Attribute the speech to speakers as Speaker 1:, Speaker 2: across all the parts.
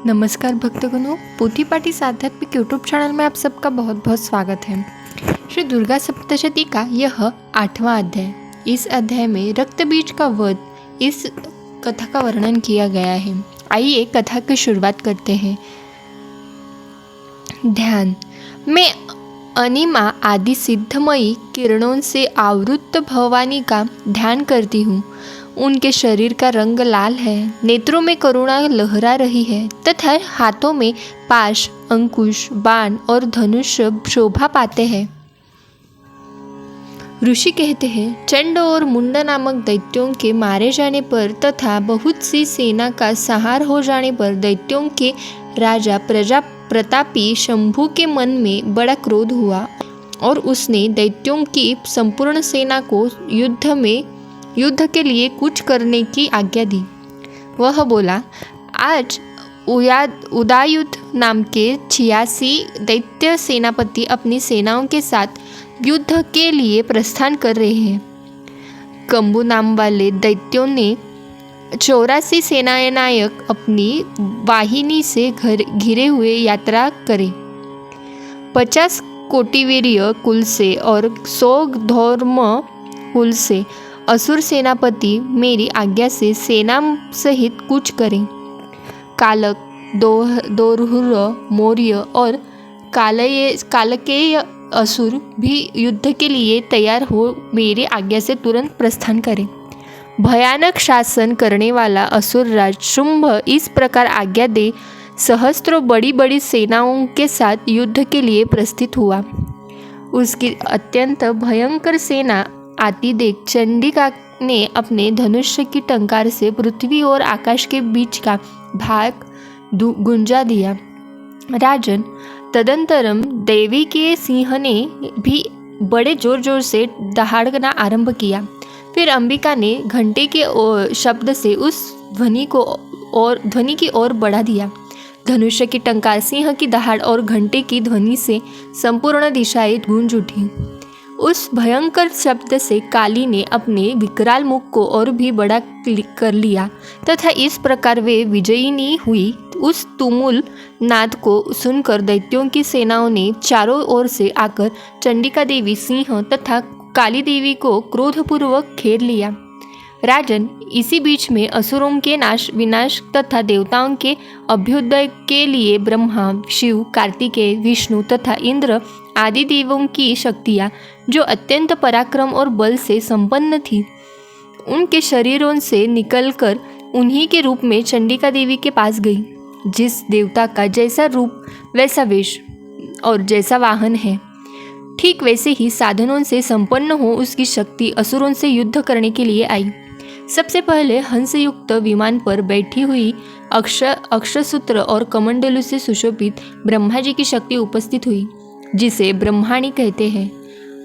Speaker 1: नमस्कार भक्तगणों, पोथी पाठी आध्यात्मिक यूट्यूब चैनल में आप सबका बहुत बहुत स्वागत है। श्री दुर्गा सप्तशती का यह 8वां अध्याय। इस अध्याय में रक्त बीज का वध इस कथा का वर्णन किया गया है। आइए कथा की शुरुआत करते हैं। ध्यान। मैं अनिमा आदि सिद्धमयी किरणों से आवृत भवानी का ध्यान करती हूँ। उनके शरीर का रंग लाल है, नेत्रों में करुणा लहरा रही है तथा हाथों में पाश, अंकुश, बाण और धनुष शोभा पाते हैं। ऋषि कहते हैं, चंड और मुंड नामक दैत्यों के मारे जाने पर तथा बहुत सी सेना का संहार हो जाने पर दैत्यों के राजा प्रतापी शंभु के मन में बड़ा क्रोध हुआ और उसने दैत्यों की संपूर्ण सेना को युद्ध के लिए कुछ करने की आज्ञा दी। वह बोला, आज उदायुध नाम के 86 दैत्य सेनापति अपनी सेनाओं के साथ युद्ध के लिए प्रस्थान कर रहे हैं। कंबु नाम वाले दैत्यों ने 84 सेनानायक अपनी वाहिनी से घिरे हुए यात्रा करे। 50 कोटिवीर्य कुल से और 100 धौर्म कुल से असुर सेनापति मेरी आज्ञा से सेना सहित कूच करें। कालक, दोरहुर, मौर्य और कालकेय असुर भी युद्ध के लिए तैयार हो मेरी आज्ञा से तुरंत प्रस्थान करें। भयानक शासन करने वाला असुरराज शुंभ इस प्रकार आज्ञा दे सहस्त्रों बड़ी बड़ी सेनाओं के साथ युद्ध के लिए प्रस्थित हुआ। उसकी अत्यंत भयंकर सेना आती देख चंडिका ने अपने धनुष की टंकार से पृथ्वी और आकाश के बीच का भाग गुंजा दिया। राजन, तदंतरम देवी के सिंह ने भी बड़े जोर जोर से दहाड़ना आरंभ किया। फिर अंबिका ने घंटे के शब्द से उस ध्वनि की ओर बढ़ा दिया। धनुष की टंकार, सिंह की दहाड़ और घंटे की ध्वनि से संपूर्ण दिशाएं गूंज उठी। उस भयंकर शब्द से काली ने अपने विकराल मुख को और भी बड़ा कर लिया तथा इस प्रकार वे विजयिनी हुई। उस तुमुल नाद को सुनकर दैत्यों की सेनाओं ने चारों ओर से आकर चंडिका देवी, सिंह तथा काली देवी को क्रोधपूर्वक घेर लिया। राजन, इसी बीच में असुरों के विनाश तथा देवताओं के अभ्युदय के लिए ब्रह्मा, शिव, कार्तिकेय, विष्णु तथा इंद्र आदि देवों की शक्तियाँ, जो अत्यंत पराक्रम और बल से संपन्न थी, उनके शरीरों से निकलकर उन्हीं के रूप में चंडिका देवी के पास गई। जिस देवता का जैसा रूप वैसा वेश और जैसा वाहन है, ठीक वैसे ही साधनों से संपन्न हो उसकी शक्ति असुरों से युद्ध करने के लिए आई। सबसे पहले हंसयुक्त विमान पर बैठी हुई अक्षसूत्र और कमंडलू से सुशोभित ब्रह्मा जी की शक्ति उपस्थित हुई, जिसे ब्रह्माणी कहते हैं।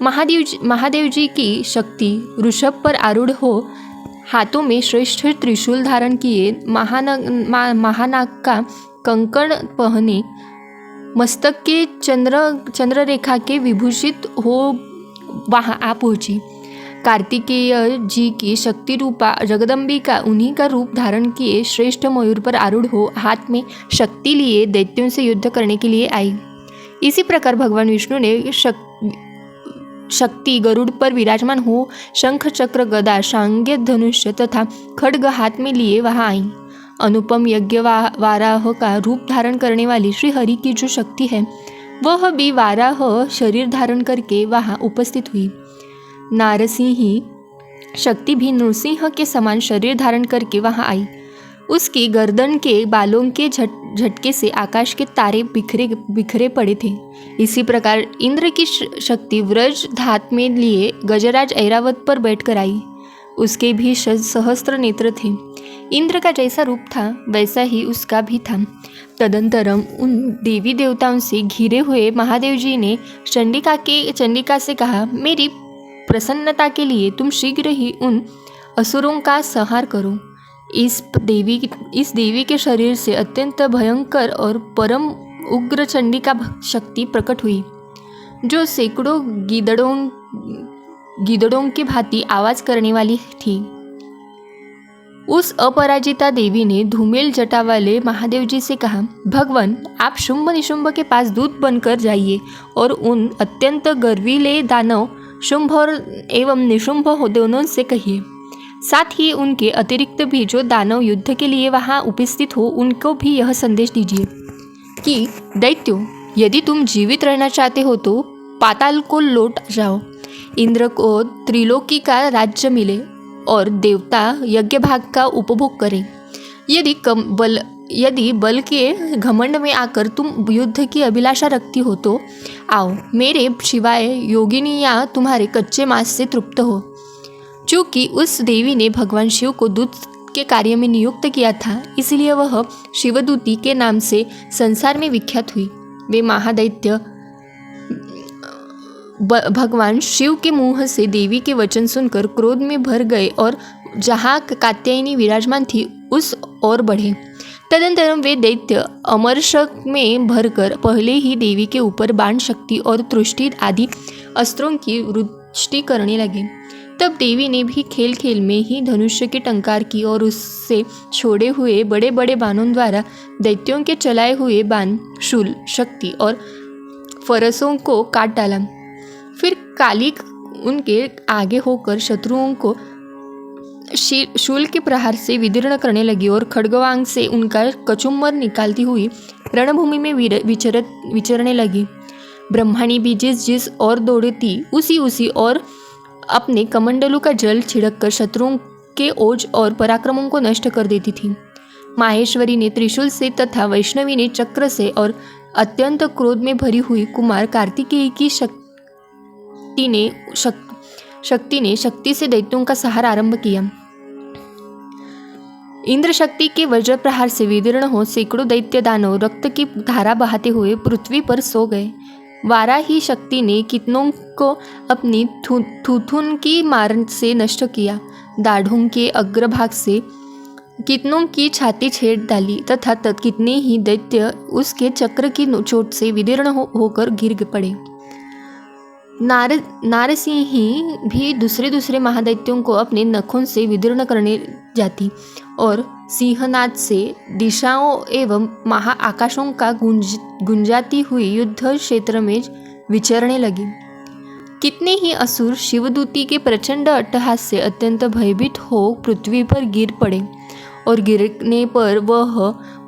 Speaker 1: महादेव जी की शक्ति वृषभ पर आरूढ़ हो हाथों में श्रेष्ठ त्रिशूल धारण किए, महानाग का कंकण पहने, मस्तक के चंद्ररेखा के विभूषित हो वहां आ पहुंची। कार्तिकेय जी की शक्ति रूपा जगदम्बिका उन्हीं का रूप धारण किए श्रेष्ठ मयूर पर आरूढ़ हो हाथ में शक्ति लिए दैत्यों से युद्ध करने के लिए आई। इसी प्रकार भगवान विष्णु ने शक्ति गरुड़ पर विराजमान हो शंख, चक्र, गदा, शांग्य, धनुष्य तथा खड्ग हाथ में लिए वहां आई। अनुपम यज्ञ वाराह का रूप धारण करने वाली श्री हरि की जो शक्ति है, वह भी वाराह शरीर धारण करके वहां उपस्थित हुई। नारसिंही शक्ति भी नृसिंह के समान शरीर धारण करके वहां आई। उसकी गर्दन के बालों के झटके से आकाश के तारे बिखरे पड़े थे। इसी प्रकार इंद्र की शक्ति व्रज हाथ में लिए गजराज ऐरावत पर बैठकर आई। उसके भी सहस्त्र नेत्र थे। इंद्र का जैसा रूप था वैसा ही उसका भी था। तदंतरम उन देवी देवताओं से घिरे हुए महादेव जी ने चंडिका से कहा, मेरी प्रसन्नता के लिए तुम शीघ्र ही उन असुरों का संहार करो। इस देवी के शरीर से अत्यंत भयंकर और परम उग्र चंडिका शक्ति प्रकट हुई, जो सैकड़ों गिदड़ों की भांति आवाज करने वाली थी। उस अपराजिता देवी ने धूमेल जटा वाले महादेव जी से कहा, भगवान, आप शुंभ निशुंभ के पास दूत बनकर जाइए और उन अत्यंत गर्वीले दानव शुंभ और एवं निशुंभ दोनों से कहिए, साथ ही उनके अतिरिक्त भी जो दानव युद्ध के लिए वहां उपस्थित हो उनको भी यह संदेश दीजिए कि दैत्यों, यदि तुम जीवित रहना चाहते हो तो पाताल को लौट जाओ, इंद्र को त्रिलोकी का राज्य मिले और देवता यज्ञ भाग का उपभोग करें। यदि बल के घमंड में आकर तुम युद्ध की अभिलाषा रखती हो तो आओ, मेरे शिवाय योगिनियाँ तुम्हारे कच्चे मांस से तृप्त हो। चूँकि उस देवी ने भगवान शिव को दूत के कार्य में नियुक्त किया था, इसलिए वह शिवदूती के नाम से संसार में विख्यात हुई। वे महादैत्य भगवान शिव के मुंह से देवी के वचन सुनकर क्रोध में भर गए और जहाँ कात्यायनी विराजमान थी उस ओर बढ़े। तदंतर वे दैत्य अमरशक में भरकर पहले ही देवी के ऊपर बाण शक्ति और तुष्टि आदि अस्त्रों की वृष्टि करने लगे। तब देवी ने भी खेल खेल में ही धनुष्य की टंकार की और उससे छोड़े हुए बड़े बड़े बाणों द्वारा दैत्यों के चलाए हुए बाण, शूल, शक्ति और फरसों को काट डाला। फिर कालिक उनके आगे होकर शत्रुओं को शूल के प्रहार से विदीर्ण करने लगी और खड्गवांग से उनका कचुम्बर निकालती हुई रणभूमि में विचरने लगी। ब्रह्माणी भी जिस और दौड़ती उसी और अपने कमंडलों का जल छिड़ककर शत्रुओं के ओज और पराक्रमों को नष्ट कर देती थी। माहेश्वरी ने त्रिशूल से तथा वैष्णवी ने चक्र से और अत्यंत क्रोध में भरी हुई कुमार कार्तिकेय की शक्ति ने शक्ति से दैत्यों का संहार आरंभ किया। इंद्र शक्ति के वज्र प्रहार से विदीर्ण हो सैकड़ों दैत्य दानव रक्त की धारा बहाते हुए पृथ्वी पर सो गए। वाराही शक्ति ने कितनों को अपनी थूथुन की मार से नष्ट किया, दाढ़ों के अग्रभाग से कितनों की छाती छेड़ डाली तथा कितने ही दैत्य उसके चक्र की चोट से विदीर्ण होकर गिर पड़े। नारसिंही भी दूसरे महादैत्यों को अपने नखों से विदीर्ण करने जाती और सिंहनाद से दिशाओं एवं आकाशों का गुंजाती हुई युद्ध क्षेत्र में विचरने लगी। कितने ही असुर शिवदूती के प्रचंड अट्टहास से अत्यंत भयभीत हो पृथ्वी पर गिर पड़े और गिरने पर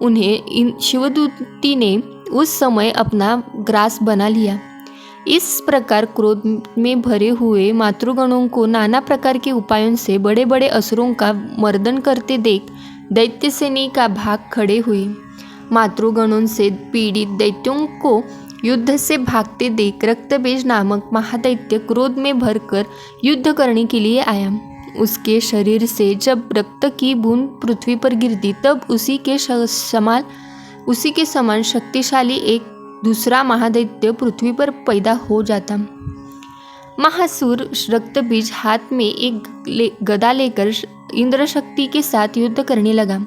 Speaker 1: उन्हें शिवदूती ने उस समय अपना ग्रास बना लिया। इस प्रकार क्रोध में भरे हुए मातृगणों को नाना प्रकार के उपायों से बड़े बड़े असुरों का मर्दन करते देख दैत्य सेनी का भाग खड़े हुए। मातृगणों से पीड़ित दैत्यों को युद्ध से भागते देख रक्तबीज नामक महादैत्य क्रोध में भरकर युद्ध करने के लिए आया। उसके शरीर से जब रक्त की बूंद पृथ्वी पर गिरती तब उसी के समान शक्तिशाली एक दूसरा महादैत्य पृथ्वी पर पैदा हो जाता। महासुर रक्तबीज हाथ में एक गदा लेकर इंद्र शक्ति के साथ युद्ध करने लगा।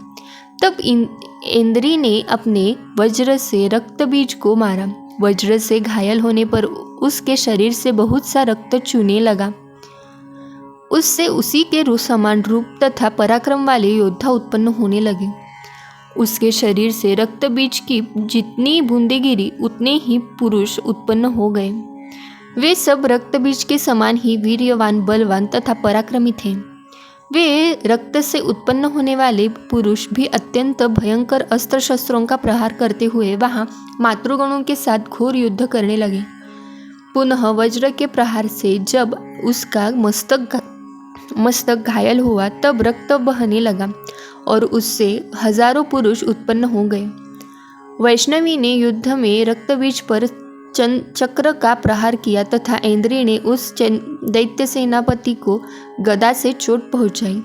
Speaker 1: तब इंद्री ने अपने वज्र से रक्तबीज को मारा। वज्र से घायल होने पर उसके शरीर से बहुत सा रक्त चूने लगा। उससे उसी के समान रूप तथा पराक्रम वाले योद्धा उत्पन्न होने लगे। उसके शरीर से रक्तबीज की जितनी बूंदें गिरी उतने ही पुरुष उत्पन्न हो गए। वे सब रक्तबीज के समान ही वीर्यवान, बलवान तथा पराक्रमी थे। वे रक्त से उत्पन्न होने वाले पुरुष भी अत्यंत भयंकर अस्त्र शस्त्रों का प्रहार करते हुए वहां मातृगणों के साथ घोर युद्ध करने लगे। पुनः वज्र के प्रहार से जब उसका मस्तक घायल हुआ तब रक्त बहने लगा और उससे हजारों पुरुष उत्पन्न हो गए। वैष्णवी ने युद्ध में रक्तबीज पर चक्र का प्रहार किया तथा इंद्री ने उस दैत्य सेनापति को गदा से चोट पहुंचाई।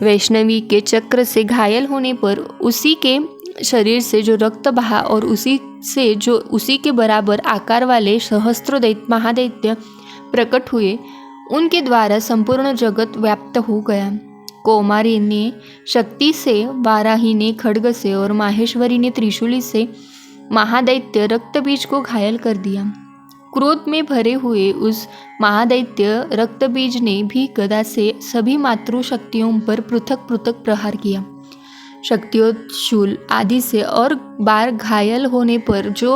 Speaker 1: वैष्णवी के चक्र से घायल होने पर उसी के शरीर से जो रक्त बहा और उसी के बराबर आकार वाले सहस्त्रों महादैत्य प्रकट हुए, उनके द्वारा संपूर्ण जगत व्याप्त हो गया। कौमारी ने शक्ति से, वाराही ने खड्ग से और माहेश्वरी ने त्रिशूली से महादैत्य रक्तबीज को घायल कर दिया। क्रोध में भरे हुए उस महादैत्य रक्तबीज ने भी गदा से सभी मातृशक्तियों पर पृथक पृथक प्रहार किया। शक्तियों शूल आदि से और बार घायल होने पर जो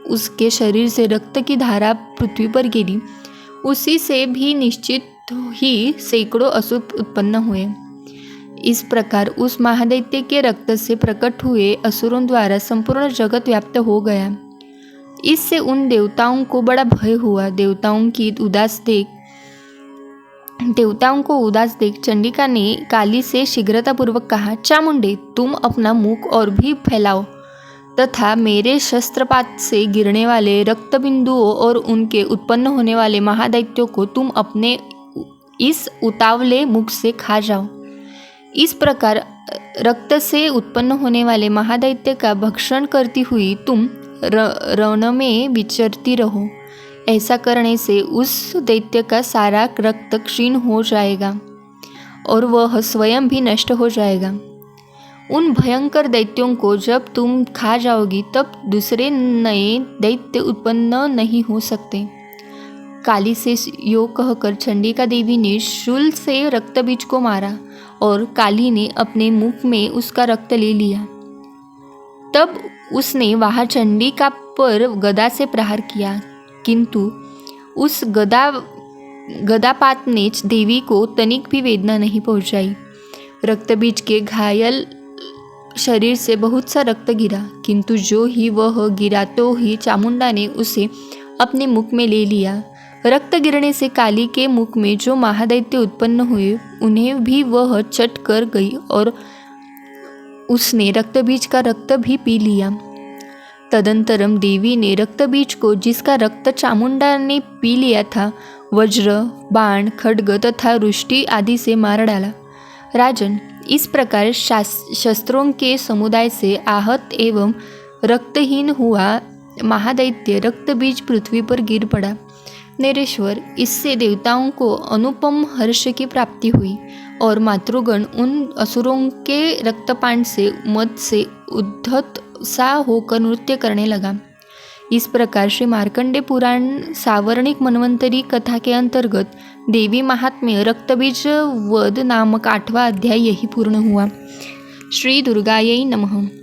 Speaker 1: उसके शरीर से रक्त की धारा पृथ्वी पर गिरी, उसी से भी निश्चित ही सैकड़ों असुर उत्पन्न हुए। इस प्रकार उस महादैत्य के रक्त से प्रकट हुए असुरों द्वारा संपूर्ण जगत व्याप्त हो गया। इससे उन देवताओं को बड़ा भय हुआ। देवताओं को उदास देख चंडिका ने काली से शीघ्रतापूर्वक कहा, चामुंडे, तुम अपना मुख और भी फैलाओ तथा मेरे शस्त्रपात से गिरने वाले रक्त बिंदुओं और उनके उत्पन्न होने वाले महादैत्यों को तुम अपने इस उतावले मुख से खा जाओ। इस प्रकार रक्त से उत्पन्न होने वाले महादैत्य का भक्षण करती हुई तुम रण में विचरती रहो। ऐसा करने से उस दैत्य का सारा रक्त क्षीण हो जाएगा और वह स्वयं भी नष्ट हो जाएगा। उन भयंकर दैत्यों को जब तुम खा जाओगी तब दूसरे नए दैत्य उत्पन्न नहीं हो सकते। काली से यो कहकर चंडिका देवी ने शूल से रक्तबीज को मारा और काली ने अपने मुख में उसका रक्त ले लिया। तब उसने वहाँ चंडिका पर गदा से प्रहार किया, किंतु उस गदापात ने देवी को तनिक भी वेदना नहीं पहुंचाई। रक्तबीज के घायल शरीर से बहुत सा रक्त गिरा, किंतु जो ही वह गिरा तो ही चामुंडा ने उसे अपने मुख में ले लिया। रक्त गिरने से काली के मुख में जो महादैत्य उत्पन्न हुए उन्हें भी वह चट कर गई और उसने रक्तबीज का रक्त भी पी लिया। तदंतरम देवी ने रक्तबीज को, जिसका रक्त चामुंडा ने पी लिया था, वज्र, बाण, खड्ग तथा रुष्टि आदि से मार डाला। राजन, इस प्रकार शस्त्रों के समुदाय से आहत एवं रक्तहीन हुआ महादैत्य रक्तबीज पृथ्वी पर गिर पड़ा। नरेश्वर, इससे देवताओं को अनुपम हर्ष की प्राप्ति हुई और मातृगण उन असुरों के रक्तपान से मद से उद्धत सा होकर नृत्य करने लगा। इस प्रकार श्री मार्कंडे पुराण सावर्णिक मनवंतरी कथा के अंतर्गत देवी महात्म्य रक्तबीज वध नामक 8वां अध्याय यही पूर्ण हुआ। श्री दुर्गायै नमः।